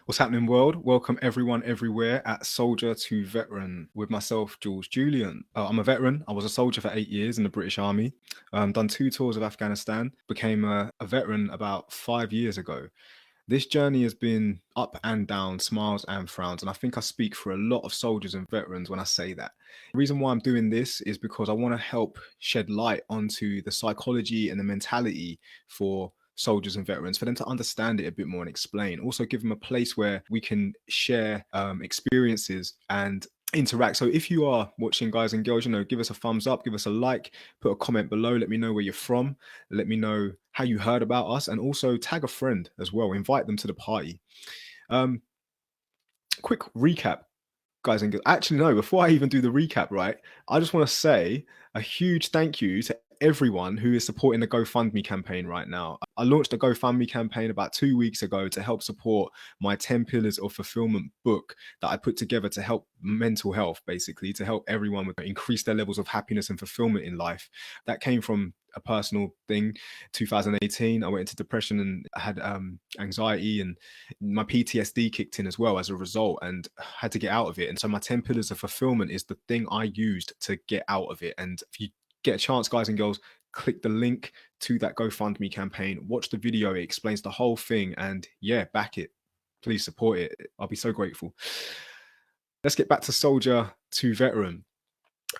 What's happening, world? Welcome everyone everywhere at Soldier to Veteran with myself, Jules Julien. I'm a veteran. I was a soldier for 8 years in the British Army, done 2 tours of Afghanistan, became a veteran about 5 years ago. This journey has been up and down, smiles and frowns, and I think I speak for a lot of soldiers and veterans when I say that. The reason why I'm doing this is because I want to help shed light onto the psychology and the mentality for soldiers and veterans, for them to understand it a bit more and explain. Also, give them a place where we can share experiences and interact. So if you are watching, guys and girls, give us a thumbs up, give us a like, put a comment below, let me know where you're from, let me know how you heard about us, and also tag a friend as well, invite them to the party. Quick recap, guys and girls. Actually, no, before I even do the recap, right, I just want to say a huge thank you to everyone who is supporting the GoFundMe campaign right now. I launched a GoFundMe campaign about 2 weeks ago to help support my 10 Pillars of Fulfillment book that I put together to help mental health, basically, to help everyone with increase their levels of happiness and fulfillment in life. That came from a personal thing. 2018, I went into depression and I had anxiety, and my PTSD kicked in as well as a result, and had to get out of it. And so my 10 Pillars of Fulfillment is the thing I used to get out of it. And if you get a chance, guys and girls, click the link to that GoFundMe campaign, watch the video, it explains the whole thing, and yeah, back it. Please support it. I'll be so grateful. Let's get back to Soldier to Veteran.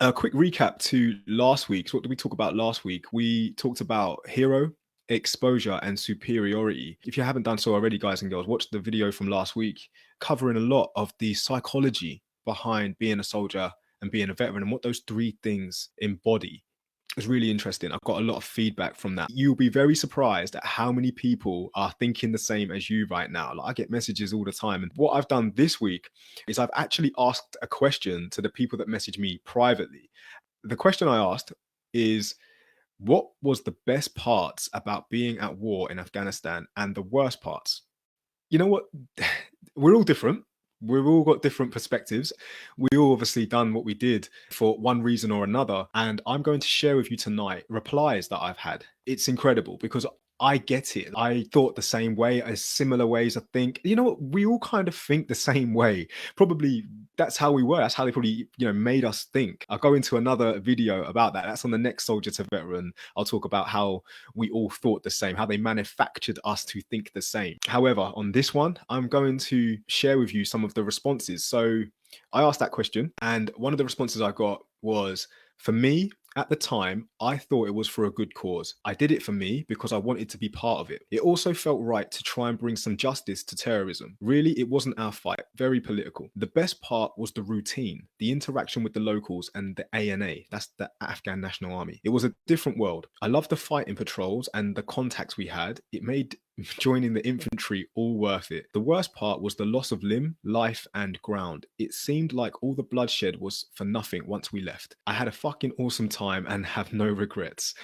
A quick recap to last week's. What did we talk about last week? We talked about hero, exposure, and superiority. If you haven't done so already, guys and girls, watch the video from last week covering a lot of the psychology behind being a soldier and being a veteran and what those 3 things embody. It's really interesting. I've got a lot of feedback from that. You'll be very surprised at how many people are thinking the same as you right now. Like, I get messages all the time. And what I've done this week is I've actually asked a question to the people that message me privately. The question I asked is, what was the best parts about being at war in Afghanistan and the worst parts? You know what? We're all different. We've all got different perspectives. We all obviously done what we did for one reason or another. And I'm going to share with you tonight replies that I've had. It's incredible because I get it. I thought the same way, as similar ways. I think, you know what? We all kind of think the same way. Probably that's how we were. That's how they probably, made us think. I'll go into another video about that. That's on the next Soldier to Veteran. I'll talk about how we all thought the same, how they manufactured us to think the same. However, on this one, I'm going to share with you some of the responses. So I asked that question, and one of the responses I got was, for me, at the time, I thought it was for a good cause. I did it for me because I wanted to be part of it. It also felt right to try and bring some justice to terrorism. Really, it wasn't our fight. Very political. The best part was the routine, the interaction with the locals and the ANA. That's the Afghan National Army. It was a different world. I loved the fighting patrols and the contacts we had. It made joining the infantry all worth it. The worst part was the loss of limb, life, and ground. It seemed like all the bloodshed was for nothing once we left. I had a fucking awesome time and have no regrets.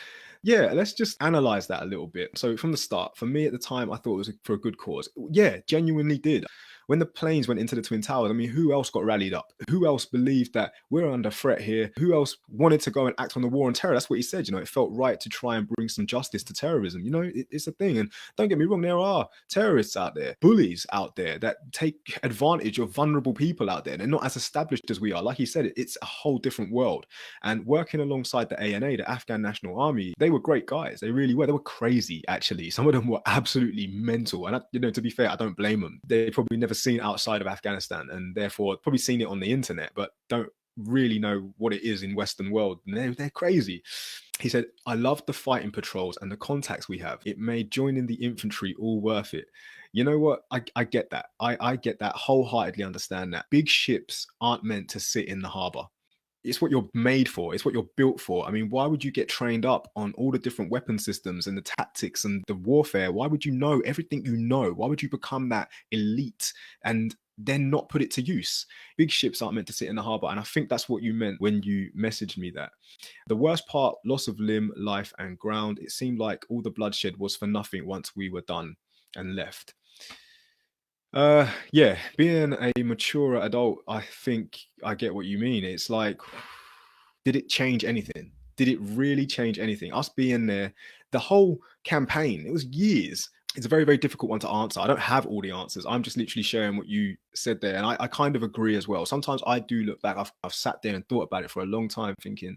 Yeah, let's just analyze that a little bit. So from the start, for me at the time, I thought it was for a good cause. Yeah, genuinely did. When the planes went into the Twin Towers, I mean, who else got rallied up? Who else believed that we're under threat here? Who else wanted to go and act on the war on terror? That's what he said. It felt right to try and bring some justice to terrorism. It's a thing. And don't get me wrong, there are terrorists out there, bullies out there that take advantage of vulnerable people out there. They're not as established as we are. Like he said, it's a whole different world. And working alongside the ANA, the Afghan National Army, they were great guys. They really were. They were crazy, actually. Some of them were absolutely mental. And, to be fair, I don't blame them. They probably never seen outside of Afghanistan, and therefore probably seen it on the internet, but don't really know what it is in Western world. And they're crazy. He said, I loved the fighting patrols and the contacts we have. It made joining the infantry all worth it. You know what? I get that. I get that, wholeheartedly understand that. Big ships aren't meant to sit in the harbor. It's what you're made for. It's what you're built for. I mean, why would you get trained up on all the different weapon systems and the tactics and the warfare? Why would you know everything you know? Why would you become that elite and then not put it to use? Big ships aren't meant to sit in the harbor. And I think that's what you meant when you messaged me that. The worst part, loss of limb, life, and ground. It seemed like all the bloodshed was for nothing once we were done and left. Yeah, being a mature adult, I think I get what you mean. It's like, did it change anything? Did it really change anything? Us being there, the whole campaign, it was years. It's a very, very difficult one to answer. I don't have all the answers. I'm just literally sharing what you said there. And I kind of agree as well. Sometimes I do look back. I've sat there and thought about it for a long time thinking,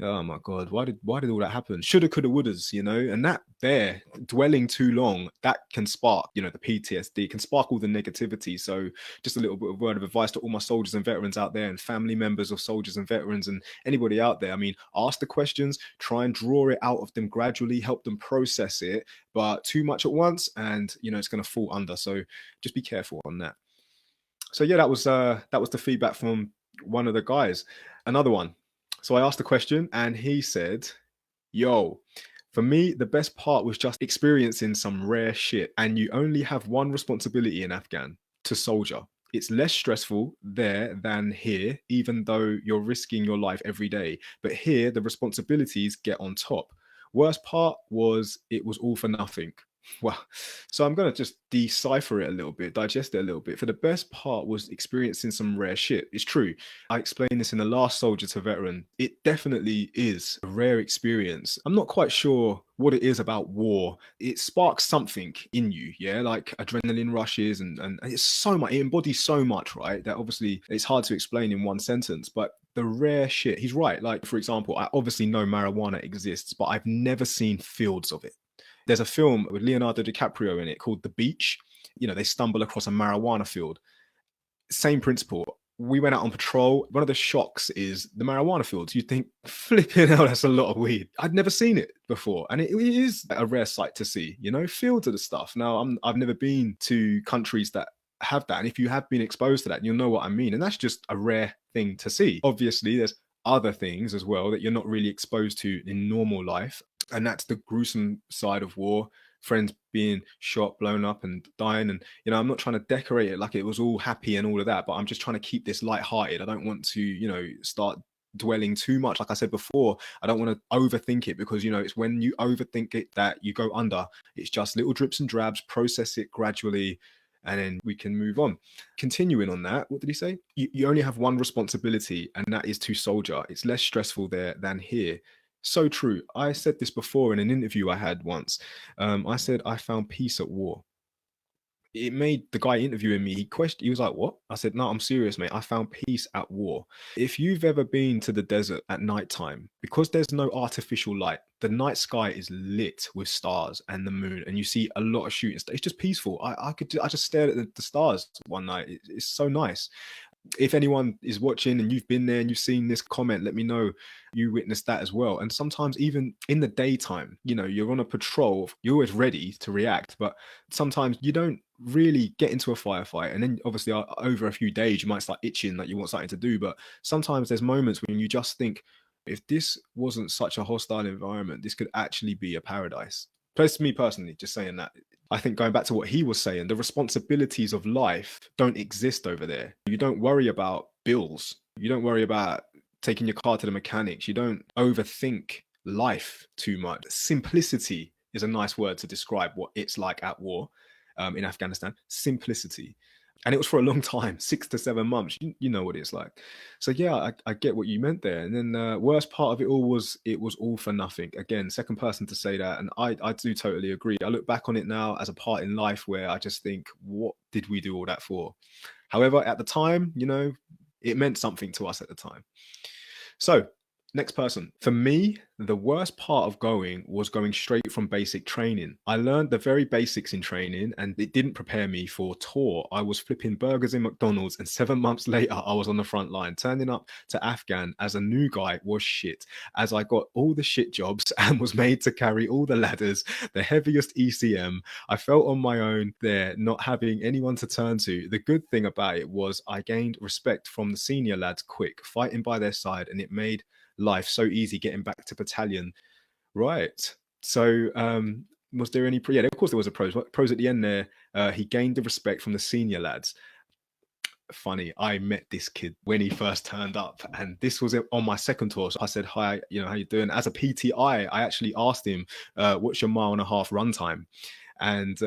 oh my God, why did all that happen? Shoulda, coulda, wouldas, and that there, dwelling too long, that can spark, the PTSD, can spark all the negativity. So just a little bit of word of advice to all my soldiers and veterans out there and family members of soldiers and veterans and anybody out there. I mean, ask the questions, try and draw it out of them gradually, help them process it, but too much at once and, it's going to fall under. So just be careful on that. So yeah, that was the feedback from one of the guys. Another one. So I asked the question and he said, yo, for me, the best part was just experiencing some rare shit. And you only have one responsibility in Afghan, to soldier. It's less stressful there than here, even though you're risking your life every day. But here, the responsibilities get on top. Worst part was it was all for nothing. Well, so I'm going to just decipher it a little bit, digest it a little bit. For the best part was experiencing some rare shit. It's true. I explained this in the last Soldier to Veteran. It definitely is a rare experience. I'm not quite sure what it is about war. It sparks something in you, yeah, like adrenaline rushes and it's so much, it embodies so much, right? That obviously it's hard to explain in one sentence, but the rare shit, he's right. Like, for example, I obviously know marijuana exists, but I've never seen fields of it. There's a film with Leonardo DiCaprio in it called The Beach. They stumble across a marijuana field. Same principle. We went out on patrol. One of the shocks is the marijuana fields. You think, flipping hell, that's a lot of weed. I'd never seen it before. And it is a rare sight to see, fields of the stuff. Now, I've never been to countries that have that. And if you have been exposed to that, you'll know what I mean. And that's just a rare thing to see. Obviously, there's other things as well that you're not really exposed to in normal life. And that's the gruesome side of war, friends being shot, blown up and dying. And, I'm not trying to decorate it like it was all happy and all of that, but I'm just trying to keep this lighthearted. I don't want to, start dwelling too much. Like I said before, I don't want to overthink it because, it's when you overthink it that you go under. It's just little drips and drabs, process it gradually, and then we can move on. Continuing on that, what did he say? You only have one responsibility, and that is to soldier. It's less stressful there than here. So true. I said this before in an interview I had once. I said I found peace at war. It made the guy interviewing me, he was like, what? I said, no, I'm serious, mate. I found peace at war. If you've ever been to the desert at nighttime, because there's no artificial light, the night sky is lit with stars and the moon, and you see a lot of shooting stars. It's just peaceful. I just stared at the stars one night. It's so nice. If anyone is watching and you've been there and you've seen this, comment, let me know you witnessed that as well. And sometimes even in the daytime, you're on a patrol, you're always ready to react, but sometimes you don't really get into a firefight. And then obviously over a few days, you might start itching that you want something to do. But sometimes there's moments when you just think, if this wasn't such a hostile environment, this could actually be a paradise. Plus, me personally, just saying that, I think going back to what he was saying, the responsibilities of life don't exist over there. You don't worry about bills. You don't worry about taking your car to the mechanics. You don't overthink life too much. Simplicity is a nice word to describe what it's like at war in Afghanistan. Simplicity. And it was for a long time, 6 to 7 months. You know what it's like. So yeah, I get what you meant there. And then the worst part of it all was it was all for nothing. Again, second person to say that. And I do totally agree. I look back on it now as a part in life where I just think, what did we do all that for? However, at the time, it meant something to us at the time. So next person. For me, the worst part of going was going straight from basic training. I learned the very basics in training and it didn't prepare me for tour. I was flipping burgers in McDonald's and 7 months later, I was on the front line. Turning up to Afghan as a new guy was shit, as I got all the shit jobs and was made to carry all the ladders, the heaviest ECM. I felt on my own there, not having anyone to turn to. The good thing about it was I gained respect from the senior lads quick, fighting by their side, and it made life so easy getting back to battalion. Right. So was there any yeah, of course there was a pros at the end there. He gained the respect from the senior lads. Funny, I met this kid when he first turned up, and this was on my second tour. So I said, hi, how you doing? As a PTI, I actually asked him, what's your 1.5 mile run time? And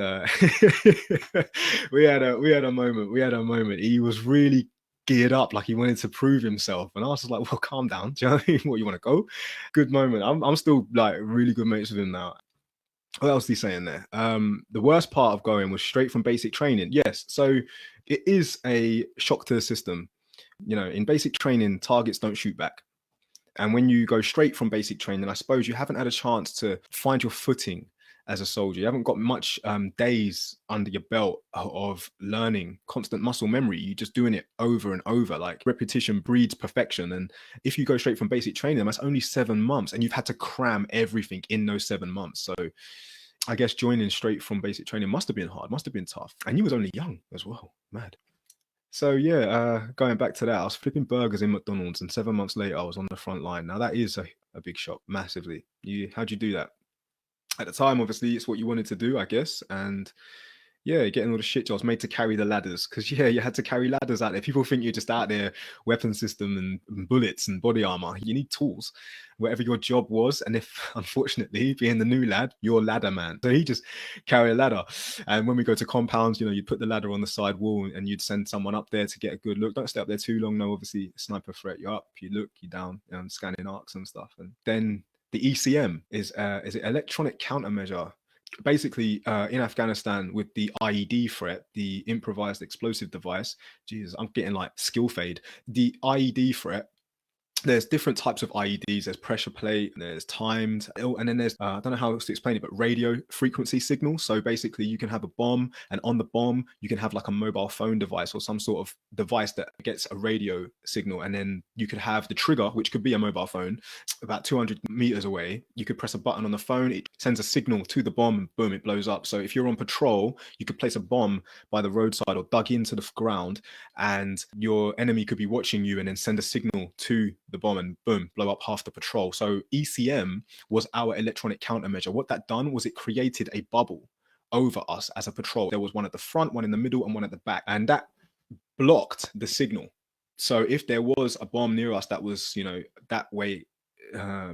we had a moment. He was really geared up, like he wanted to prove himself, and I was just like, well, calm down. Do you know what I mean? What, you want to go? Good moment. I'm still like really good mates with him now. What else is he saying there? The worst part of going was straight from basic training. Yes, so it is a shock to the system. You know, in basic training, targets don't shoot back. And when you go straight from basic training, I suppose you haven't had a chance to find your footing as a soldier. You haven't got much days under your belt of learning constant muscle memory. You're just doing it over and over. Like repetition breeds perfection. And if you go straight from basic training, that's only 7 months, and you've had to cram everything in those 7 months. So I guess joining straight from basic training must have been hard, must have been tough. And you was only young as well. Mad. So yeah, going back to that, I was flipping burgers in McDonald's, and 7 months later, I was on the front line. Now that is a big shock, massively. How'd you do that? At the time, obviously, it's what you wanted to do, I guess, and yeah, getting all the shit jobs made to carry the ladders, because yeah, you had to carry ladders out there. People think you're just out there, weapon system and bullets and body armor. You need tools, whatever your job was. And if, unfortunately, being the new lad, you're ladder man. So he just carry a ladder. And when we go to compounds, you know, you'd put the ladder on the side wall and you'd send someone up there to get a good look. Don't stay up there too long. No, obviously, sniper threat. You're up, you look, you're down, scanning arcs and stuff. And then the ECM is it electronic countermeasure. Basically, in Afghanistan, with the IED threat, the improvised explosive device. Jesus, I'm getting like skill fade. The IED threat. There's different types of IEDs. There's pressure plate, there's timed, and then there's, I don't know how else to explain it, but radio frequency signal. So basically you can have a bomb, and on the bomb, you can have like a mobile phone device or some sort of device that gets a radio signal. And then you could have the trigger, which could be a mobile phone, about 200 meters away. You could press a button on the phone, it sends a signal to the bomb, and boom, it blows up. So if you're on patrol, you could place a bomb by the roadside or dug into the ground, and your enemy could be watching you and then send a signal to the bomb, and boom, blow up half the patrol. So ECM was our electronic countermeasure. What that done was it created a bubble over us as a patrol. There was one at the front, one in the middle, and one at the back, and that blocked the signal. So if there was a bomb near us that was, that way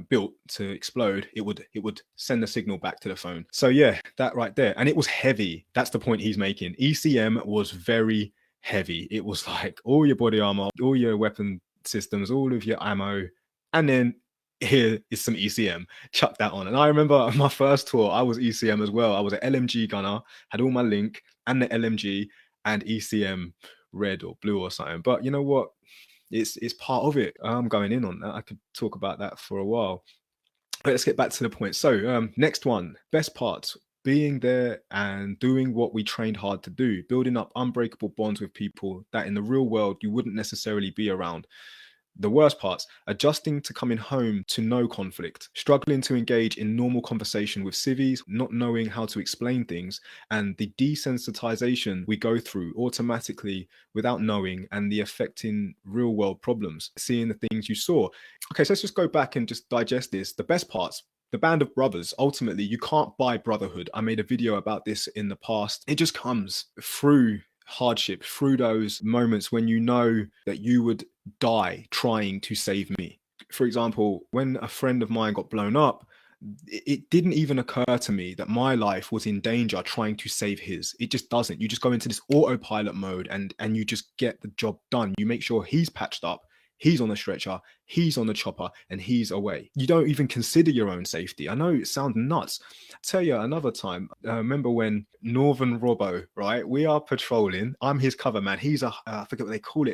built to explode, it would send the signal back to the phone. So yeah, that right there. And it was heavy. That's the point he's making. ECM was very heavy. It was like all your body armor, all your weapon systems, all of your ammo, and then here is some ECM. Chuck that on. And I remember my first tour, I was ECM as well. I was an LMG gunner, had all my link and the LMG and ECM red or blue or something. But you know what? It's part of it. I'm going in on that. I could talk about that for a while. But let's get back to the point. So next one, best parts. Being there and doing what we trained hard to do, building up unbreakable bonds with people that in the real world you wouldn't necessarily be around. The worst parts, adjusting to coming home to no conflict, struggling to engage in normal conversation with civvies, not knowing how to explain things, and the desensitization we go through automatically without knowing, and the affecting real world problems, seeing the things you saw. Okay, so let's just go back and just digest this. The best parts. The band of brothers, ultimately, you can't buy brotherhood. I made a video about this in the past. It just comes through hardship, through those moments when you know that you would die trying to save me. For example, when a friend of mine got blown up, it didn't even occur to me that my life was in danger trying to save his. It just doesn't. You just go into this autopilot mode and you just get the job done. You make sure he's patched up, he's on the stretcher, he's on the chopper, and he's away. You don't even consider your own safety. I know it sounds nuts. I'll tell you another time, remember when Northern Robbo, right? We are patrolling. I'm his cover man. He's I forget what they call it.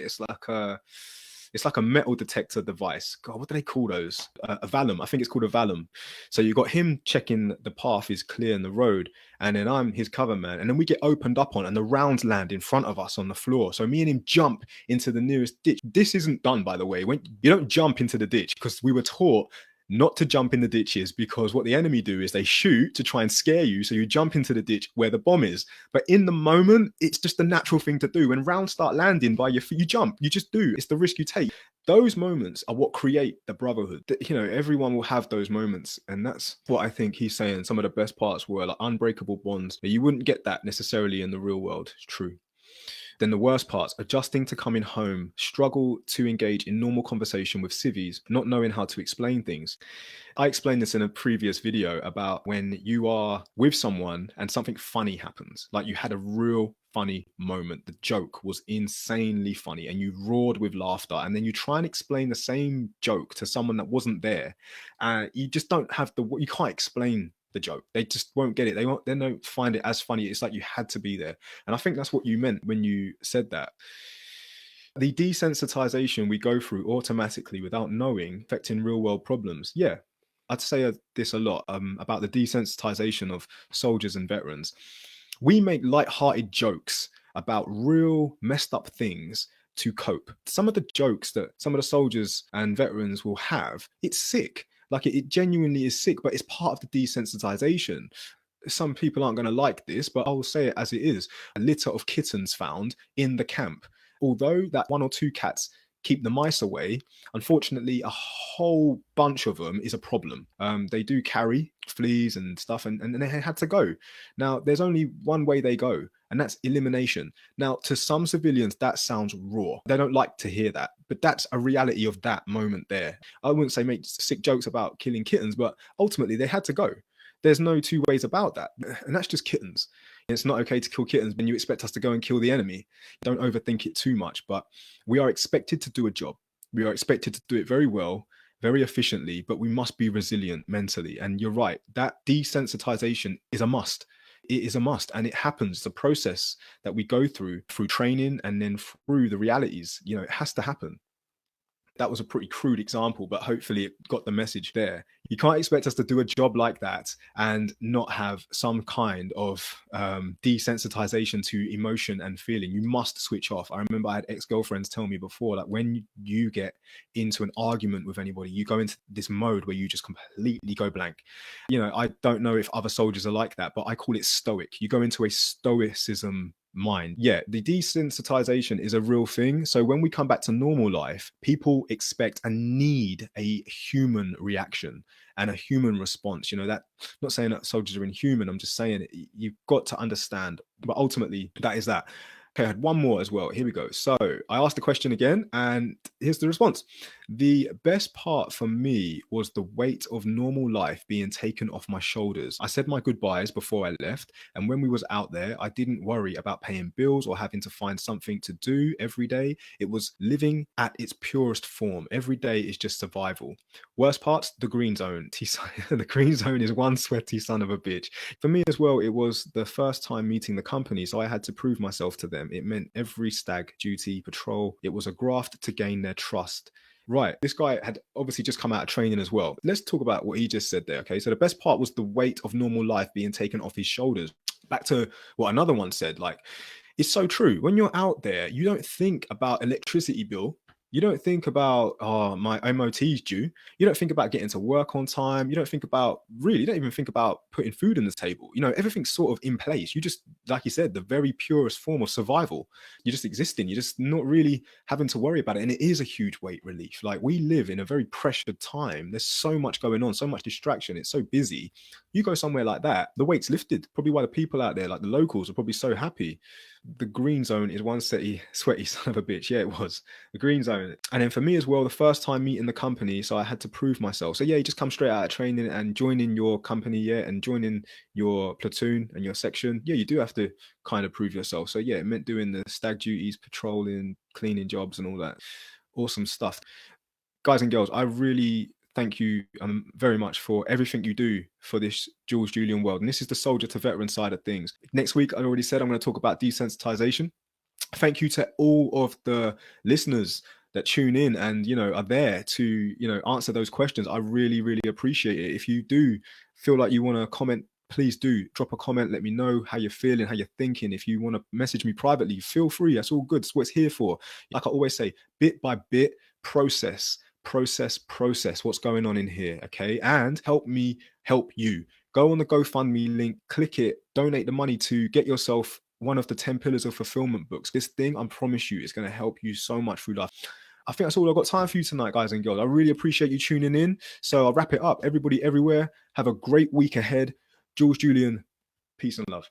It's like a metal detector device. God, what do they call those? A Vallum. I think it's called a Vallum. So you got him checking the path is clear in the road, and then I'm his cover man. And then we get opened up on, and the rounds land in front of us on the floor. So me and him jump into the nearest ditch. This isn't done, by the way. When you don't jump into the ditch, because we were taught not to jump in the ditches, because what the enemy do is they shoot to try and scare you. So you jump into the ditch where the bomb is. But in the moment, it's just the natural thing to do. When rounds start landing by your feet, you jump, you just do. It's the risk you take. Those moments are what create the brotherhood. Everyone will have those moments. And that's what I think he's saying. Some of the best parts were like unbreakable bonds. You wouldn't get that necessarily in the real world. It's true. Then the worst parts, adjusting to coming home, struggle to engage in normal conversation with civvies, not knowing how to explain things. I explained this in a previous video about when you are with someone and something funny happens, like you had a real funny moment. The joke was insanely funny and you roared with laughter, and then you try and explain the same joke to someone that wasn't there. You just don't have you can't explain the joke. They just won't get it. They don't find it as funny. It's like you had to be there. And I think that's what you meant when you said that. The desensitization we go through automatically without knowing, affecting real world problems. Yeah, I'd say this a lot about the desensitization of soldiers and veterans. We make light-hearted jokes about real messed up things to cope. Some of the jokes that some of the soldiers and veterans will have, it's sick. Like it genuinely is sick, but it's part of the desensitization. Some people aren't going to like this, but I'll say it as it is. A litter of kittens found in the camp. Although that one or two cats keep the mice away, unfortunately, a whole bunch of them is a problem. They do carry fleas and stuff, and they had to go. Now, there's only one way they go, and that's elimination. Now, to some civilians, that sounds raw. They don't like to hear that, but that's a reality of that moment there. I wouldn't say make sick jokes about killing kittens, but ultimately, they had to go. There's no two ways about that. And that's just kittens. It's not okay to kill kittens when you expect us to go and kill the enemy. Don't overthink it too much, but we are expected to do a job. We are expected to do it very well, very efficiently, but we must be resilient mentally. And you're right, that desensitization is a must. It is a must, and it happens. It's a process that we go through training and then through the realities. It has to happen. That was a pretty crude example, but hopefully it got the message there. You can't expect us to do a job like that and not have some kind of desensitization to emotion and feeling. You must switch off. I remember I had ex-girlfriends tell me before, like when you get into an argument with anybody, you go into this mode where you just completely go blank. I don't know if other soldiers are like that, but I call it stoic. You go into a stoicism mind. Yeah, the desensitization is a real thing. So when we come back to normal life, people expect and need a human reaction and a human response. That, not saying that soldiers are inhuman, I'm just saying you've got to understand, but ultimately that is that. Okay, I had one more as well. Here we go. So I asked the question again, and here's the response. The best part for me was the weight of normal life being taken off my shoulders. I said my goodbyes before I left, and when we was out there, I didn't worry about paying bills or having to find something to do every day. It was living at its purest form. Every day is just survival. Worst parts, the green zone. The green zone is one sweaty son of a bitch. For me as well, it was the first time meeting the company, so I had to prove myself to them. It meant every stag, duty, patrol. It was a graft to gain their trust. Right, this guy had obviously just come out of training as well. Let's talk about what he just said there, okay? So the best part was the weight of normal life being taken off his shoulders. Back to what another one said, like, it's so true. When you're out there, you don't think about electricity bill. You don't think about, oh, my MOT's due. You don't think about getting to work on time. You don't even think about putting food on the table. Everything's sort of in place. You just, like you said, the very purest form of survival. You're just existing. You're just not really having to worry about it. And it is a huge weight relief. Like, we live in a very pressured time. There's so much going on, so much distraction. It's so busy. You go somewhere like that, the weight's lifted. Probably why the people out there, like the locals, are probably so happy. The green zone is one sweaty son of a bitch. Yeah, it was the green zone. And then for me as well, the first time meeting the company, so I had to prove myself. So yeah, you just come straight out of training and joining your company, yeah, and joining your platoon and your section. Yeah, you do have to kind of prove yourself. So yeah, it meant doing the stag duties, patrolling, cleaning jobs and all that awesome stuff. Guys and girls, I really thank you very much for everything you do for this Jules Julien world. And this is the soldier to veteran side of things. Next week, I already said I'm going to talk about desensitization. Thank you to all of the listeners that tune in and, are there to, answer those questions. I really, really appreciate it. If you do feel like you want to comment, please do drop a comment. Let me know how you're feeling, how you're thinking. If you want to message me privately, feel free. That's all good. That's what it's here for. Like I always say, bit by bit, process what's going on in here, okay? And help me help you. Go on the GoFundMe link, click it, donate the money to get yourself one of the 10 pillars of fulfillment books. This thing, I promise you, is going to help you so much through life. I think that's all I've got time for you tonight, guys and girls. I really appreciate you tuning in. So I'll wrap it up. Everybody everywhere, have a great week ahead. Jules Julien, peace and love.